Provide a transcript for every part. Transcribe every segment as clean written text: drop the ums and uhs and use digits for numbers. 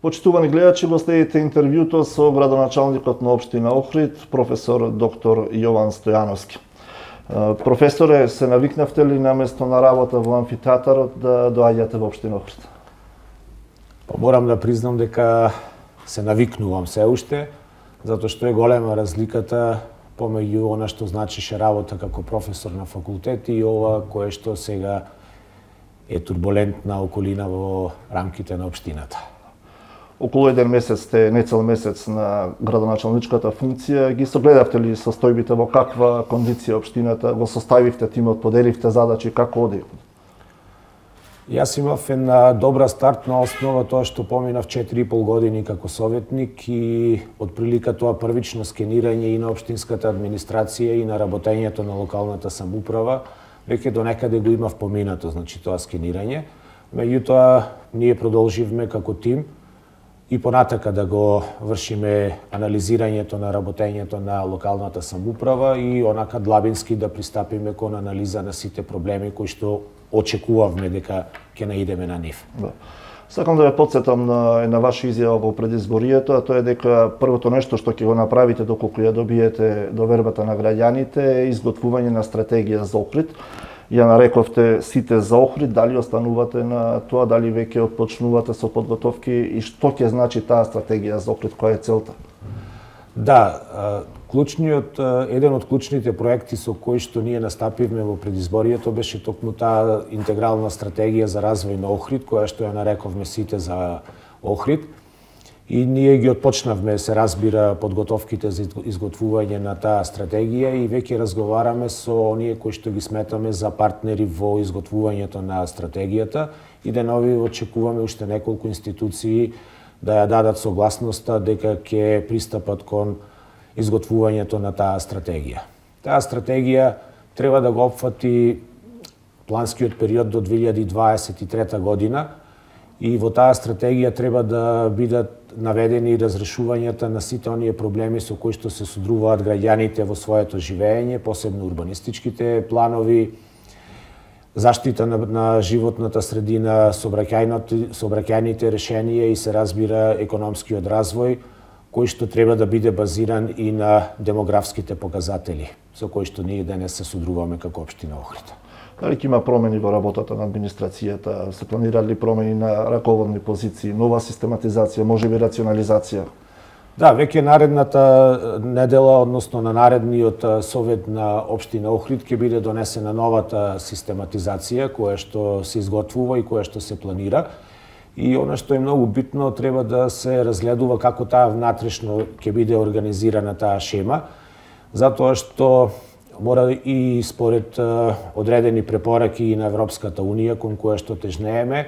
Почитувани гледачи, го следите интервјуто со градоначалникот на општина Охрид, професор доктор Јован Стојановски. Професоре, се навикнавте ли наместо на работа во амфитеатарот да доаѓате во општина Охрид? Морам да признам дека се навикнувам се уште, затоа што е голема разликата помеѓу она што значише работа како професор на факултет и ова кое што сега е турбулентна околина во рамките на општината. Околу еден месец сте, не цел месец на градоначалничката функција, ги согледавте ли состојбите, во каква кондиција општината, го составивте тимот, поделивте задачи, како оди? Јас имав една добра стартна основа, тоа што поминав 4,5 години како советник и отприлика тоа првично скенирање и на општинската администрација и на работењето на локалната самоуправа, веќе до некаде го имав поминато, значи тоа скенирање. Меѓутоа, ние продолживме како тим и понатака да го вршиме анализирањето на работењето на локалната самоуправа и онака длабински да пристапиме кон анализа на сите проблеми кои што очекувавме дека ќе наидеме на нив. Да. Сакам да ве потсетам на една ваша изјава во предизборието, а тоа е дека првото нешто што ќе го направите доколку ја добиете довербата на граѓаните е изготвување на стратегија за Охрид. Ја нарековте сите за Охрид, дали останувате на тоа, дали веќе отпочнувате со подготовки и што ќе значи таа стратегија за Охрид, која е целта? Да, еден од клучните проекти со кои што ние настапивме во предизборието беше токму таа интегрална стратегија за развој на Охрид, која што ја нарековме сите за Охрид. И ние ги отпочнавме, се разбира, подготовките за изготвување на таа стратегија и веќе разговараме со оние кои што ги сметаме за партнери во изготвувањето на стратегијата и денови очекуваме уште неколку институции да ја дадат согласноста дека ќе пристапат кон изготвувањето на таа стратегија. Таа стратегија треба да го опфати планскиот период до 2023 година и во таа стратегија треба да бидат наведени разрешувањата на сите оние проблеми со кои што се содруваат граѓаните во своето живење, посебно урбанистичките планови, заштита на животната средина, сообраќајните решенија и се разбира економскиот развој, кој што треба да биде базиран и на демографските показатели, со кои што ние денес се содруваме како општина Охрид. Дали ќе има промени во работата на администрацијата? Се планирали промени на раководни позиции, нова систематизација, можеби рационализација? Да, веќе наредната недела, односно на наредниот совет на општина Охрид ќе биде донесена новата систематизација која што се изготвува и која што се планира. И она што е многу битно, треба да се разгледува како таа внатрешно ќе биде организирана таа шема, затоа што мора и според одредени препораки и на Европската Унија кон која што тежнееме,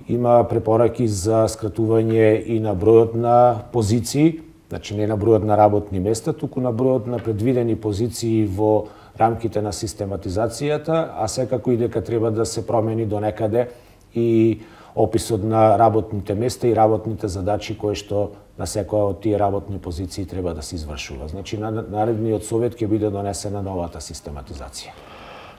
има препораки за скратување и на бројот на позиции, значи не на бројот на работни места, туку на бројот на предвидени позиции во рамките на систематизацијата, а секако и дека треба да се промени до некаде и описот на работните места и работните задачи кои што на секоја од тие работни позиции треба да се извршува. Значи, на наредниот совет ќе биде донесена новата систематизација.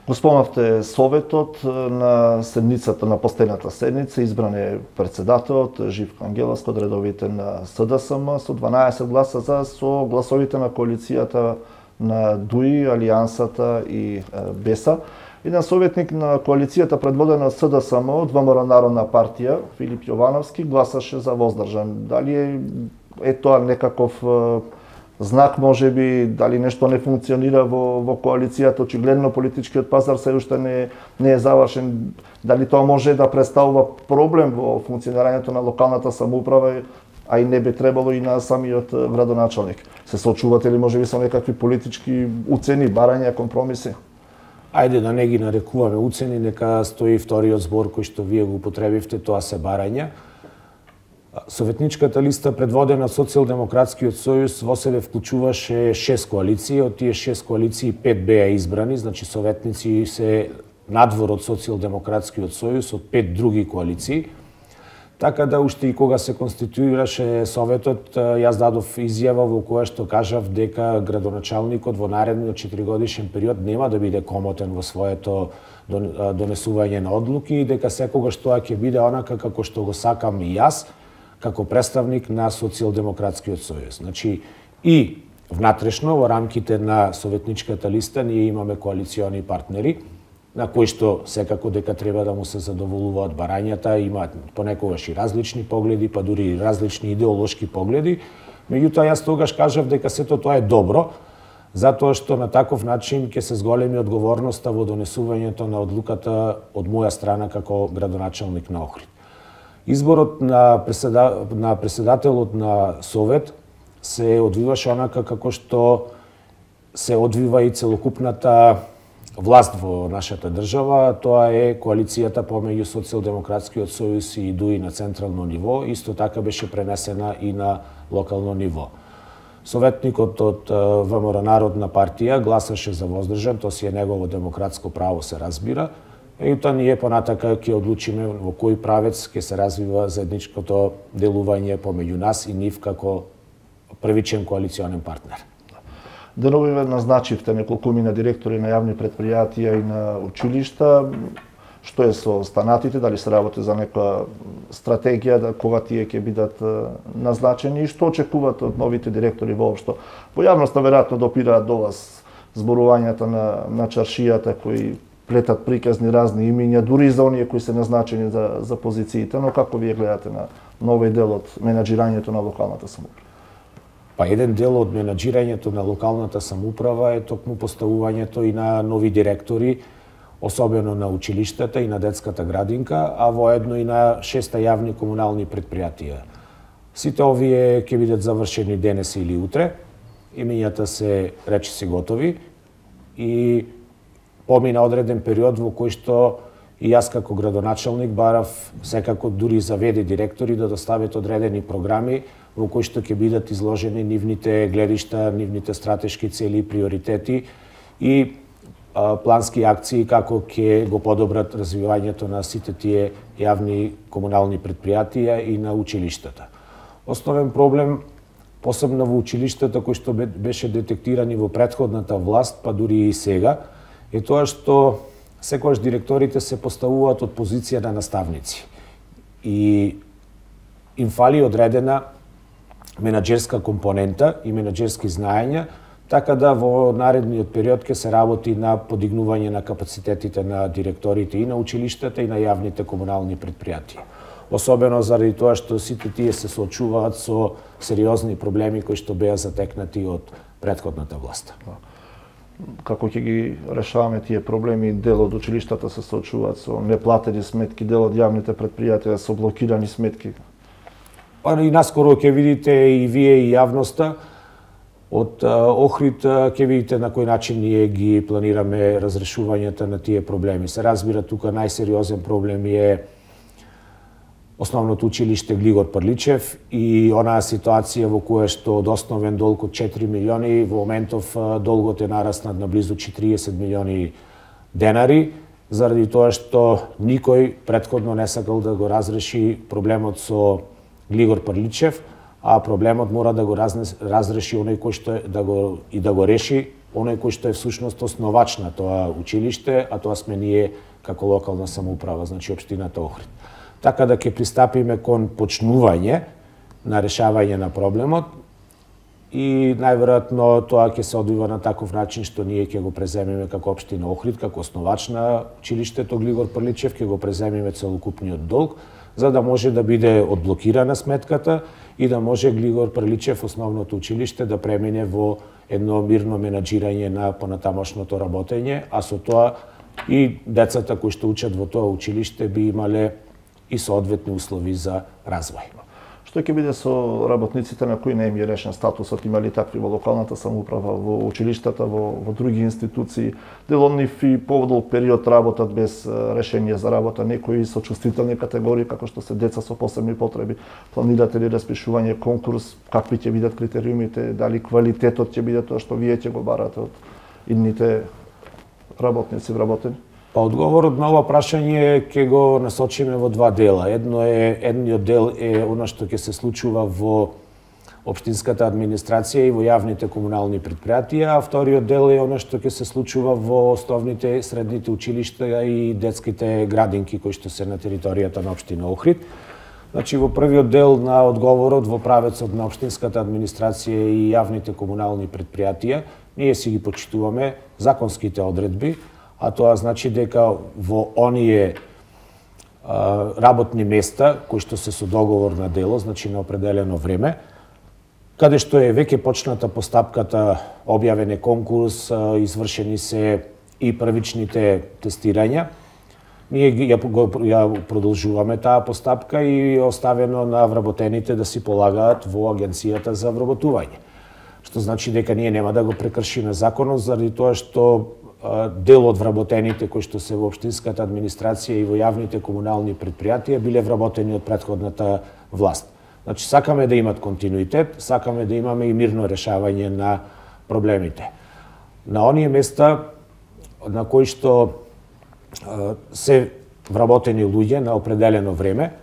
Го спомнавте советот на седницата, на последната седница, избран е председателот Живко Ангеловски од редовите на СДСМ со 12 гласа за, со гласовите на коалицијата на ДУИ, Алијансата и БЕСА. Еден советник на коалицијата предводена од СДСМ од ВМРО Народна партија, Филип Јовановски, гласаше за воздржан. Дали е тоа некаков знак, можеби, дали нешто не функционира во коалицијата? Очигледно политичкиот пазар се уште не е завршен. Дали тоа може да представува проблем во функционирањето на локалната самоуправа, а и не би требало и на самиот градоначалник? Се соочувате ли можеби со некакви политички уцени, барања, компромиси? Ајде да не ги нарекуваме уцени, нека стои вториот збор кој што вие го употребивте, тоа се барања. Советничката листа предводена од Социјалдемократскиот сојуз во себе вклучуваше 6 коалиции, од тие 6 коалиции 5 беа избрани, значи советници се надвор од Социјалдемократскиот сојуз од 5 други коалиции. Така да уште и кога се конституираше советот, јас дадов изјава во која што кажав дека градоначалникот во наредниот 4-годишен период нема да биде комотен во своето донесување на одлуки и дека секогаш тоа ќе биде онака како што го сакам и јас, како представник на Социјалдемократскиот сојуз. Значи, и внатрешно, во рамките на советничката листа, ние имаме коалициони партнери, на кои што секако дека треба да му се задоволуваат барањата, имаат понекогаш и различни погледи, па дури и различни идеолошки погледи. Меѓутоа, јас тогаш кажав дека сето тоа е добро, затоа што на таков начин ќе се зголеми одговорноста во донесувањето на одлуката од моја страна како градоначалник на Охрид. Изборот на председателот на Совет се одвиваше онака како што се одвива и целокупната власт во нашата држава. Тоа е коалицијата помеѓу Социјалдемократскиот сојуз и ДУИ на централно ниво, исто така беше пренесена и на локално ниво. Советникот од ВМРО Народна партија гласаше за воздржан, тоа си е негово демократско право, се разбира, и тоа ние понатака ќе одлучиме во кој правец ќе се развива заедничкото делување помеѓу нас и нив како првичен коалиционен партнер. Деновиве назначивте неколкумина директори на јавни предпријатија и на училишта. Што е со останатите? Дали се работи за некоја стратегија кога тие ќе бидат назначени и што очекувате од новите директори воопшто? По јавноста веројатно допираат до вас зборувањата на чаршијата кои плетат приказни разни имиња, дури и за оние кои се назначени за позициите, но како вие гледате на овој дел од менаџирањето на локалната самоуправа? Па еден дел од менаџирањето на локалната самоуправа е токму поставувањето и на нови директори, особено на училиштата и на детската градинка, а воедно и на 6 јавни комунални предпријатија. Сите овие ќе бидат завршени денес или утре, имињата се речиси готови и помина одреден период во кој што и јас како градоначалник барав секако дури за ВД директори да доставят одредени програми во кои што ќе бидат изложени нивните гледишта, нивните стратешки цели и приоритети и плански акции како ќе го подобрат развивањето на сите тие јавни комунални предпријатија и на училиштата. Основен проблем, посебно во училиштата кој што беше детектиран и во претходната власт, па дури и сега, е тоа што секогаш директорите се поставуваат од позиција на наставници и им фали одредена менаџерска компонента и менаџерски знаења, така да во наредниот период ќе се работи на подигнување на капацитетите на директорите и на училиштата и на јавните комунални предпријатија. Особено заради тоа што сите тие се соочуваат со сериозни проблеми кои што беа затекнати од претходната власт. Како ќе ги решаваме тие проблеми? Дел од училиштата се соочуваат со неплатени сметки, дел од јавните предпријатија со блокирани сметки. Па и наскоро ќе видите и вие и јавноста од Охрид, ќе видите на кој начин ние ги планираме разрешувањето на тие проблеми. Се разбира, тука најсериозен проблем е основното училиште Глигор Прличев и онаа ситуација во која што од основен долг од 4 милиони, во моментов долгот е нараснат на близу 40 милиони денари, заради тоа што никој претходно не сакал да го разреши проблемот со Глигор Прличев, а проблемот мора да го разреши оној кој што да го реши оној кој што е всушност основач на тоа училиште, а тоа сме ние како локална самоуправа, значи општината Охрид. Така да ќе пристапиме кон почнување на решавање на проблемот и најверојатно тоа ќе се одвива на таков начин што ние ќе го преземеме како општина Охрид, како основач на училиштето Глигор Прличев, ќе го преземеме целокупниот долг, за да може да биде одблокирана сметката и да може Глигор Прличев, основното училиште, да премине во едно мирно менаџирање на понатамошното работење, а со тоа и децата кои што учат во тоа училиште би имале и соодветни услови за развој. Што ќе биде со работниците на кои не им е решен статусот? Има ли такви во локалната самоуправа, во училиштата, во други институции? Дел од нив и подолг период работат без решение за работа, некои со чувствителни категории, како што се деца со посебни потреби. Планирате ли распишување конкурс? Какви ќе бидат критериумите? Дали квалитетот ќе биде тоа што вие ќе го барате од идните работници вработени? Па одговорот на ова прашање ќе го насочиме во два дела. Едниот дел е она што ќе се случува во општинската администрација и во јавните комунални предпријатија, а вториот дел е она што ќе се случува во основните средните училишта и детските градинки кои што се на територијата на општина Охрид. Значи, во првиот дел на одговорот во правецот на општинската администрација и јавните комунални предпријатија, ние си ги почитуваме законските одредби, а тоа значи дека во оние работни места кои што се со договор на дело, значи на определено време, каде што е веќе почната постапката, објавен е конкурс, извршени се и првичните тестирања, ние ја продолжуваме таа постапка и оставено на вработените да си полагаат во Агенцијата за вработување. Што значи дека ние нема да го прекршиме законот заради тоа што дел од вработените кои што се во општинската администрација и во јавните комунални предпријатија биле вработени од претходната власт. Значи сакаме да имат континуитет, сакаме да имаме и мирно решавање на проблемите. На оние места на кои што се вработени луѓе на определено време,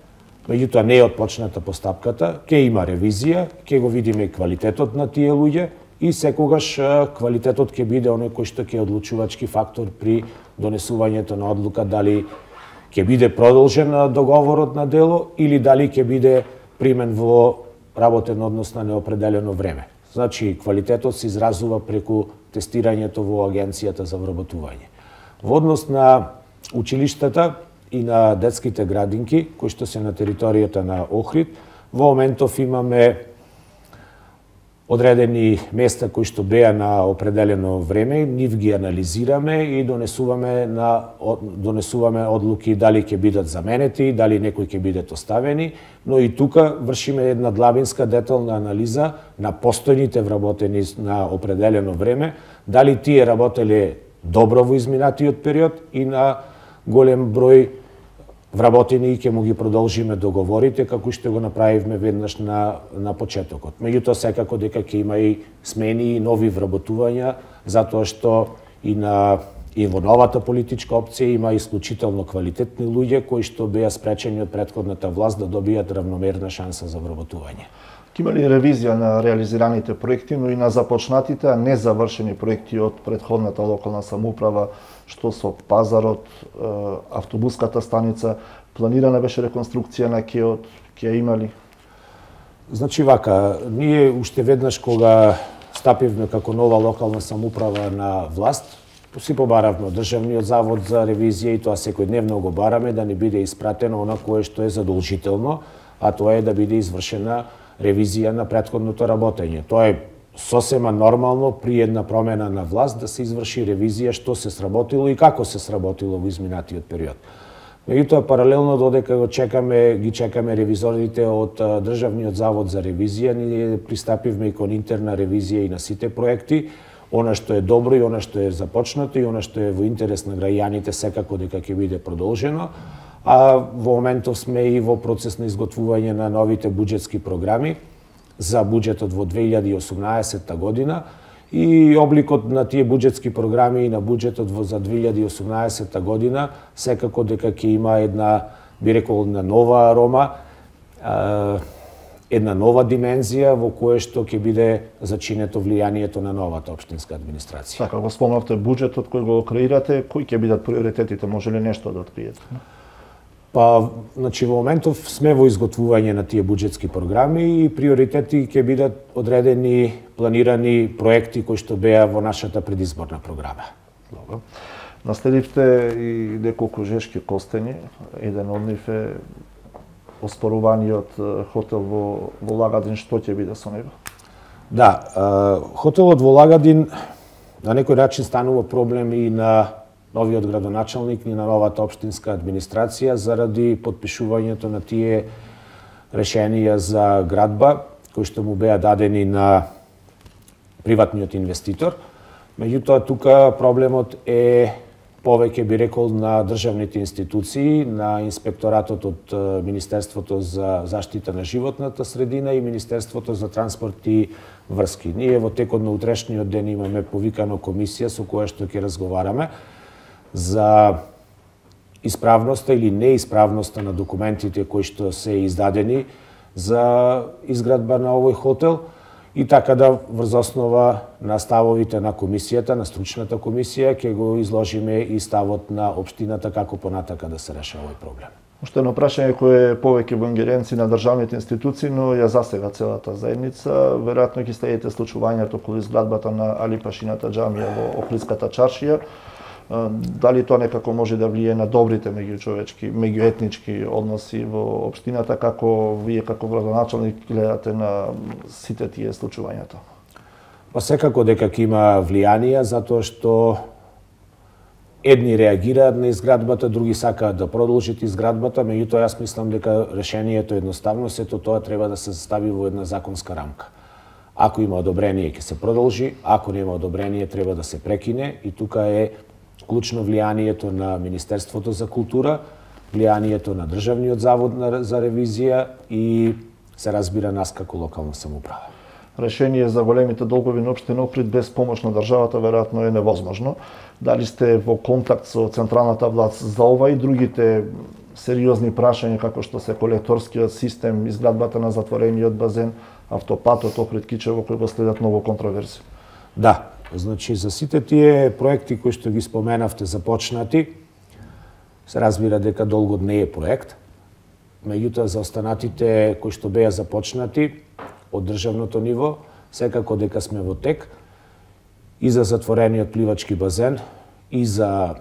меѓутоа не е отпочната постапката, ќе има ревизија, ќе го видиме и квалитетот на тие луѓе и секогаш квалитетот ќе биде оној кој што ќе е одлучувачки фактор при донесувањето на одлука дали ќе биде продолжен договорот на дело или дали ќе биде примен во работен однос на неопределено време. Значи, квалитетот се изразува преку тестирањето во Агенцијата за вработување. Во однос на училиштата и на детските градинки, кои што се на територијата на Охрид, во моментов имаме одредени места кои што беа на определено време, нив ги анализираме и донесуваме одлуки дали ќе бидат заменети, дали некои ќе бидат оставени, но и тука вршиме една длабинска детална анализа на постојните вработени на определено време, дали тие работеле добро во изминатиот период и на голем број вработени и ќе му ги продолжиме договорите како што го направивме веднаш на почетокот. Меѓутоа секако дека ќе има и смени и нови вработувања, затоа што и во новата политичка опција има исклучително квалитетни луѓе кои што беа спречени од претходната власт да добијат равномерна шанса за вработување. Има ли ревизија на реализираните проекти, но и на започнатите, а не завршени проекти од претходната локална самоуправа, што со пазарот, автобуската станица, планирана беше реконструкција на КЕО-от, ќе има ли? Значи вака, ние уште веднаш кога стапивме како нова локална самоуправа на власт, си побаравме од Државниот завод за ревизија и тоа секојдневно го бараме да не биде испратено она кое што е задолжително, а тоа е да биде извршена ревизија на претходното работење. Тоа е сосема нормално при една промена на власт да се изврши ревизија што се сработило и како се сработило во изминатиот период. Меѓутоа, паралелно додека ги чекаме ревизорите од Државниот завод за ревизија, ние пристапивме и кон интерна ревизија и на сите проекти, она што е добро и она што е започнато и она што е во интерес на граѓаните секако дека ќе биде продолжено. А во моментов сме и во процес на изготвување на новите буџетски програми за буџетот во 2018 година и обликот на тие буџетски програми и на буџетот за 2018 година секако дека ќе има една, би рекол, една нова арома, една нова димензија во кое што ќе биде зачинето влијанието на новата општинска администрација. Така, го спомнавте буџетот кој го креирате, кои ќе бидат приоритетите, може ли нешто да откриете? Па, значи, во моментов сме во изготвување на тие буџетски програми и приоритети ќе бидат одредени, планирани проекти кои што беа во нашата предизборна програма. Добро. Наследивте и неколку жешки костени, еден од нив е оспоруваниот хотел во Лагадин, што ќе биде со него? Да, хотелот во Лагадин на некој начин станува проблем и на новиот градоначалник и на новата општинска администрација заради подпишувањето на тие решенија за градба кои што му беа дадени на приватниот инвеститор. Меѓутоа тука проблемот е повеќе, би рекол, на државните институции, на инспекторатот од Министерството за заштита на животната средина и Министерството за транспорт и врски. Ние во текот на утрешниот ден имаме повикано комисија со која што ќе разговараме за исправноста или неисправноста на документите кои што се издадени за изградба на овој хотел и така да врз основа на ставовите на комисијата, на стручната комисија, ќе го изложиме и ставот на општината како понатака да се реша овој проблем. Уште едно прашање кое е повеќе во ингеренција на државните институции, но ја засега целата заедница. Веројатно ќе следите случувањето околу изградбата на Али Пашината џамија во Охридската чаршија. Дали тоа некако може да влие на добрите меѓучовечки, меѓуетнички односи во општината, како вие како градоначалник гледате на сите тие случувањата? Па секако дека ќе има влијанија, затоа што едни реагираат на изградбата, други сакаат да продолжат изградбата, меѓутоа јас мислам дека решението е едноставно, сето тоа треба да се стави во една законска рамка. Ако има одобрение ќе се продолжи, ако нема одобрение треба да се прекине и тука е клучно влијанието на Министерството за култура, влијанието на Државниот завод за ревизија и се разбира нас како локална самоуправа. Решение за големите долгови на општина Охрид без помош на државата веројатно е невозможно. Дали сте во контакт со централната власт за ова и другите сериозни прашања како што се колекторскиот систем, изградбата на затворениот базен, автопатот Охрид-Кичево кои го следат многу контроверзи? Да, значи за сите тие проекти кои што ги споменавте започнати, се разбира дека долгот не е проект, меѓутоа за останатите кои што беа започнати од државното ниво, секако дека сме во тек и за затворениот пливачки базен, и за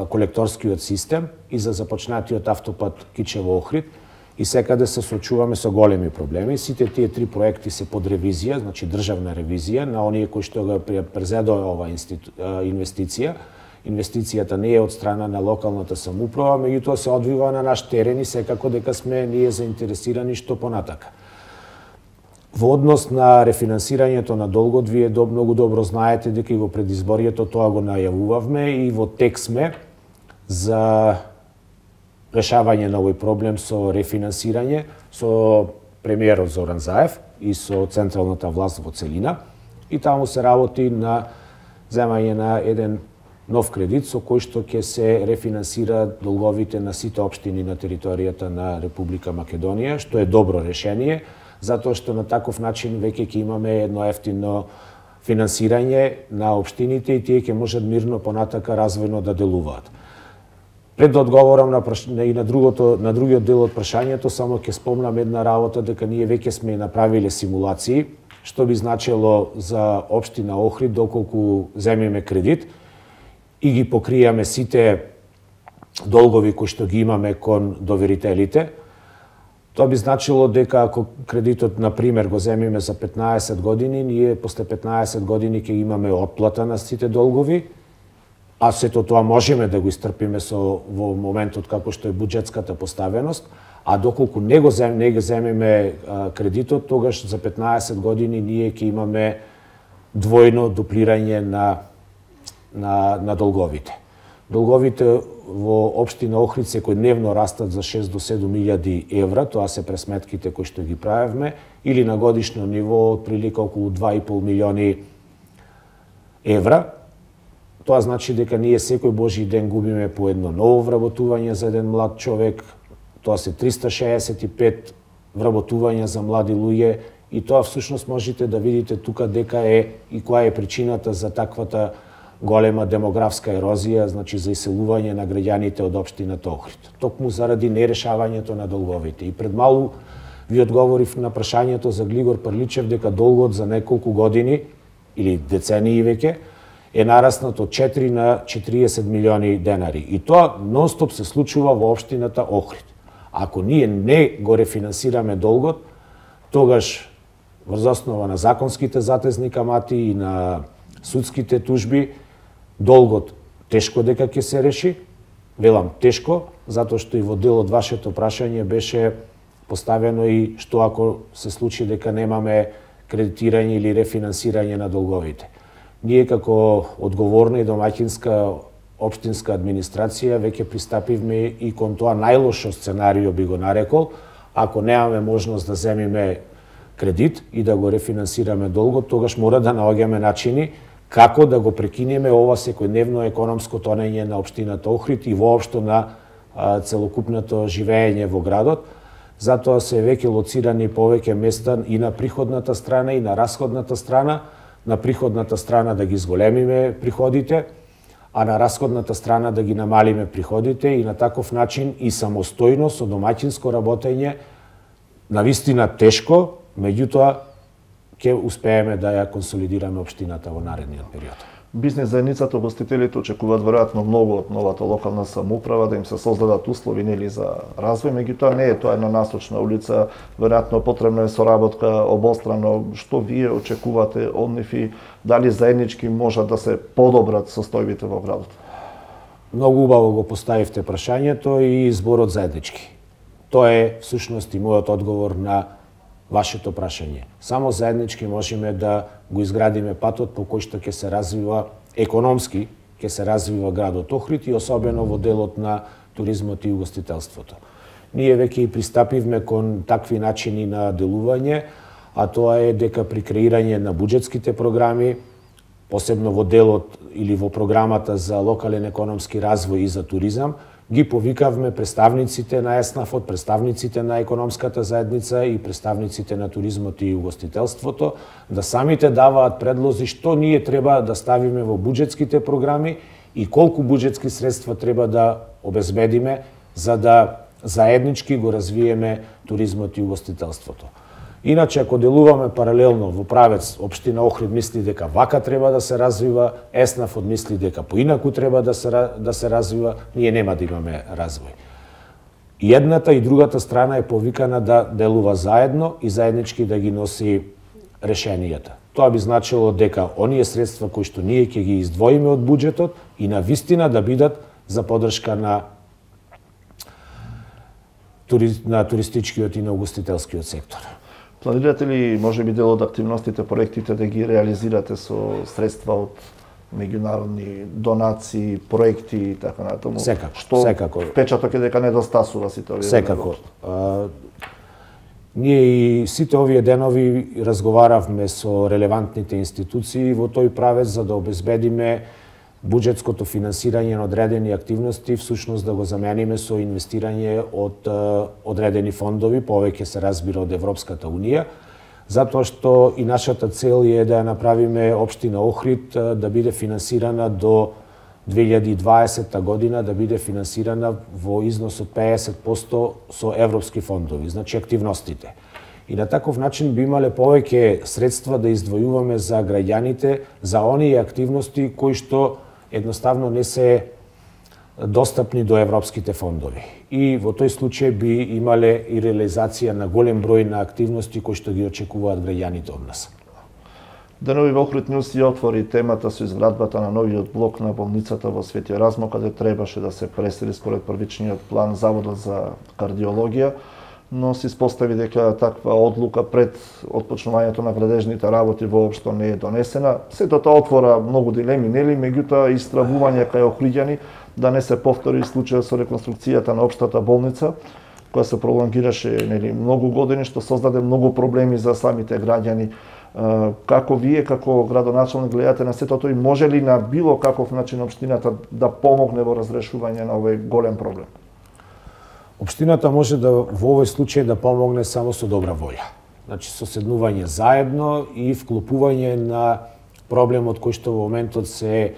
колекторскиот систем, и за започнатиот автопат Кичево-Охрид, и секаде се соочуваме со големи проблеми. Сите тие три проекти се под ревизија, значи државна ревизија, на оние кои што го презедоа ова инвестиција. Инвестицијата не е од страна на локалната самоуправа, меѓутоа се одвива на наш терен и секако дека сме ние заинтересирани што понатака. Во однос на рефинансирањето на долгот, вие многу добро знаете дека и во предизборието тоа го најавувавме и во тек сме за решавање на овој проблем со рефинансирање со премиерот Зоран Заев и со централната власт во целина. И таму се работи на земање на еден нов кредит со кој што ќе се рефинансира долговите на сите општини на територијата на Република Македонија, што е добро решение, затоа што на таков начин веќе ќе имаме едно ефтино финансирање на општините и тие ќе можат мирно понатака развојно да делуваат. Пред да одговорам и на другиот дел од прашањето, само ќе спомнам една работа дека ние веќе сме направиле симулации, што би значило за општина Охрид доколку земиме кредит и ги покријаме сите долгови кои што ги имаме кон доверителите. Тоа би значило дека ако кредитот, например, го земиме за 15 години, ние после 15 години ќе имаме отплата на сите долгови, а сето тоа можеме да го истрпиме во моментот како што е буџетската поставеност, а доколку не го земиме кредитот, тогаш за 15 години ние ќе имаме двојно дуплирање на долговите. Долговите во општина Охрид секојдневно растат за 6 до 7 илјади евра, тоа се пресметките кои што ги правевме, или на годишно ниво отприлика околу 2,5 милиони евра. Тоа значи дека ние секој божи ден губиме по едно ново вработување за еден млад човек, тоа се 365 вработувања за млади луѓе и тоа всушност можете да видите тука дека е и која е причината за таквата голема демографска ерозија, значи за иселување на граѓаните од општината Охрид. Токму заради нерешавањето на долговите. И пред малку ви одговорив на прашањето за Глигор Прличев дека долгот за неколку години или децении веќе е нараснат од 4 на 40 милиони денари. И тоа нонстоп се случува во општината Охрид. Ако ние не го рефинансираме долгот, тогаш врз основа на законските затезни камати и на судските тужби, долгот тешко дека ќе се реши, велам тешко, затоа што и во дел од вашето прашање беше поставено и што ако се случи дека немаме кредитирање или рефинансирање на долговите. Ние како одговорна и домаќинска општинска администрација веќе пристапивме и кон тоа најлошо сценарио би го нарекол, ако немаме можност да земиме кредит и да го рефинансираме долгот, тогаш мора да наоѓаме начини како да го прекинеме ова секојдневно економско тонење на општината Охрид и воопшто на целокупното живење во градот. Затоа се веќе лоцирани повеќе места и на приходната страна и на расходната страна. На приходната страна да ги зголемиме приходите, а на расходната страна да ги намалиме приходите и на таков начин и самостојно со домаќинско работење, навистина тешко, меѓутоа ќе успееме да ја консолидираме општината во наредниот период. Бизнес заедницата, гостителите очекуваат веројатно многу од новата локална самоуправа да им се создадат услови нели за развој, меѓутоа не е тоа една насочна улица, веројатно потребна е соработка обострано. Што вие очекувате од нив и дали заеднички можат да се подобрат состојбите во градот? Многу убаво го поставивте прашањето и зборот заеднички. Тоа е всушност и мојот одговор на вашето прашање. Само заеднички можеме да го изградиме патот по кој што ќе се развива економски, ќе се развива градот Охрид и особено во делот на туризмот и угостителството. Ние веќе и пристапивме кон такви начини на делување, а тоа е дека при креирање на буџетските програми, посебно во делот или во програмата за локален економски развој и за туризам, ги повикавме представниците на ЕСНАФ-от, представниците на економската заедница и представниците на туризмот и угостителството да самите даваат предлози што ние треба да ставиме во буџетските програми и колку буџетски средства треба да обезбедиме за да заеднички го развиеме туризмот и угостителството. Иначе, ако делуваме паралелно во правец, општина Охрид мисли дека вака треба да се развива, ЕСНАФ мисли дека поинаку треба да се развива, ние нема да имаме развој. И едната и другата страна е повикана да делува заедно и заеднички да ги носи решенијата. Тоа би значило дека оние средства кои што ние ќе ги издвоиме од буџетот и на вистина да бидат за поддршка на туристичкиот и на угостителскиот сектор. Планирате ли, може би, дел од активностите, проектите да ги реализирате со средства од меѓународни донации, проекти и така натаму? Секако. Впечаток е дека недостасува сите овие. Секако. Ние и сите овие денови разговаравме со релевантните институции во тој правец за да обезбедиме буџетското финансирање на одредени активности, всушност да го замениме со инвестирање од одредени фондови, повеќе се разбира од Европската Унија, затоа што и нашата цел е да ја направиме општина Охрид да биде финансирана до 2020 година, да биде финансирана во износ од 50% со европски фондови, значи активностите. И на таков начин би имале повеќе средства да издвојуваме за граѓаните, за оние активности кои што едноставно не се достапни до европските фондови. И во тој случај би имале и реализација на голем број на активности кои што ги очекуваат граѓаните од нас. Денови во Охрид Нјус ја отвори темата со изградбата на новиот блок на болницата во Свети Еразмо, каде требаше да се пресели според првичниот план заводот за кардиологија, но се испостави дека таква одлука пред отпочнувањето на градежните работи воопшто не е донесена. Сето тоа отвора многу дилеми, нели, меѓутоа истравување кај охриѓани да не се повтори случајот со реконструкцијата на општата болница, која се пролонгираше нели многу години, што создаде многу проблеми за самите граѓани. Како вие, како градоначалник, гледате на сето тоа и може ли на било каков начин општината да помогне во разрешување на овој голем проблем? Општината може да во овој случај да помогне само со добра волја. Значи со седнување заедно и вклопување на проблемот кој што во моментот се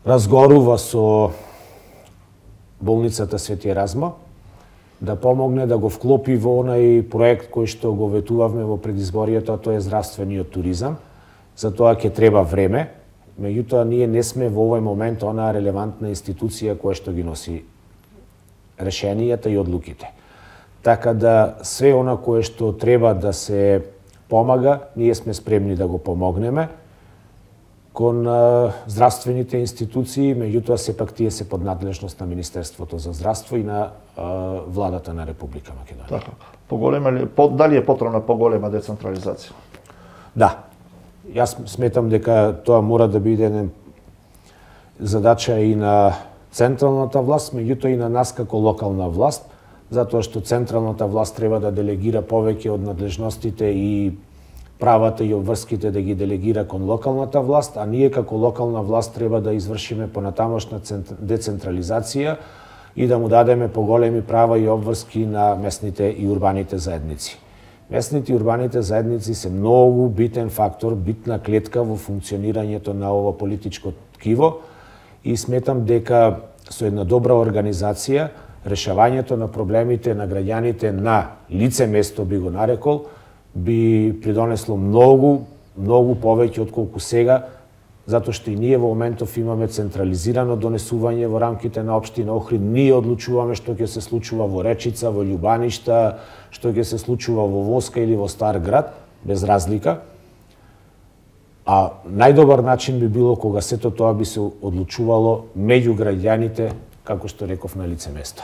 разгорува со болницата Свети Еразмо, да помогне да го вклопи во онај проект кој што го ветувавме во предизборието, а тоа е здравствениот туризам. За тоа ќе треба време, меѓутоа ние не сме во овој момент онаа релевантна институција која што ги носи решенијата и одлуките. Така да све она кое што треба да се помага, ние сме спремни да го помогнеме кон здравствените институции, меѓутоа сепак тие се под надлежност на Министерството за здравство и на владата на Република Македонија. Така. Дали е потребна поголема децентрализација? Да. Јас сметам дека тоа мора да биде задача и на централната власт, меѓутоа и на нас како локална власт, затоа што централната власт треба да делегира повеќе од надлежностите и правата и обврските да ги делегира кон локалната власт, а ние како локална власт треба да извршиме понатамошна децентрализација и да му дадеме поголеми права и обврски на местните и урбаните заедници. Местните и урбаните заедници се многу битен фактор, битна клетка во функционирањето на ова политичко ткиво и сметам дека со една добра организација решавањето на проблемите на граѓаните на лице место, би го нарекол, би придонесло многу повеќе отколку сега, затоа што и ние во моментов имаме централизирано донесување во рамките на општина Охрид. Ние одлучуваме што ќе се случува во Речица, во Љубаништа, што ќе се случува во Воска или во Стар град, без разлика. А најдобар начин би било кога сето тоа би се одлучувало меѓу граѓаните, како што реков, на лице место.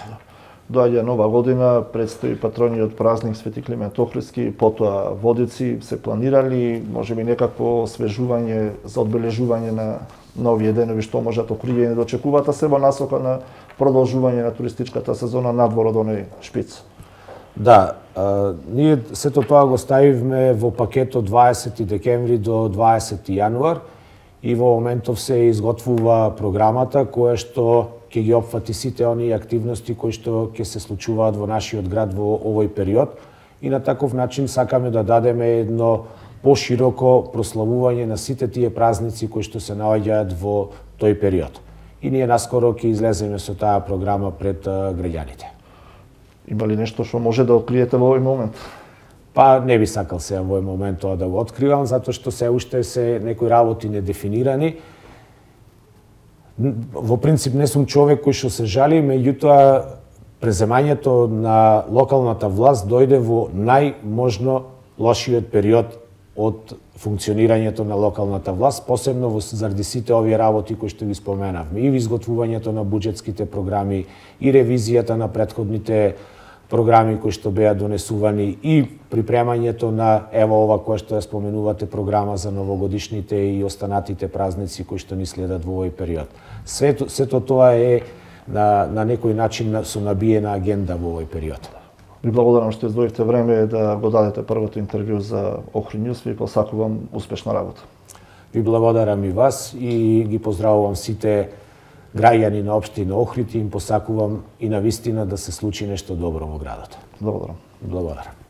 Доаѓа нова година, предстои патрониот празник Свети Климент Охридски, потоа водици се планирали, можеби некакво освежување за одбележување на новие денови, што можат Охриѓани да очекуваат, а се во насока на продолжување на туристичката сезона надвор од оној шпиц. Да, ние сето тоа го ставивме во пакет од 20 декември до 20 јануар и во моментов се изготвува програмата која што ќе ги опфати сите оние активности кои што ќе се случуваат во нашиот град во овој период и на таков начин сакаме да дадеме едно пошироко прославување на сите тие празници кои што се наоѓаат во тој период. И ние наскоро ќе излеземе со таа програма пред граѓаните. Има ли нешто што може да откриете во овој момент? Па не би сакал сега во овој момент тоа да го откривам, затоа што се уште се некои работи недефинирани. Во принцип не сум човек кој што се жали, меѓутоа преземањето на локалната власт дојде во најможно лошиот период од функционирањето на локалната власт, посебно заради сите овие работи кои што ги споменавме, и изготвувањето на буџетските програми, и ревизијата на претходните програми кои што беа донесувани, и припремањето на ево ова која што ја споменувате програма за новогодишните и останатите празници кои што ни следат во овој период. Сето тоа е на некој начин со набиена агенда во овој период. Ви благодарам што издвоивте време да го дадете првото интервју за Охрид Нјуз. Ви посакувам успешна работа. Ви благодарам и вас и ги поздравувам сите граѓани на општина Охрид и им посакувам и на вистина да се случи нешто добро во градот. Благодарам. Благодарам.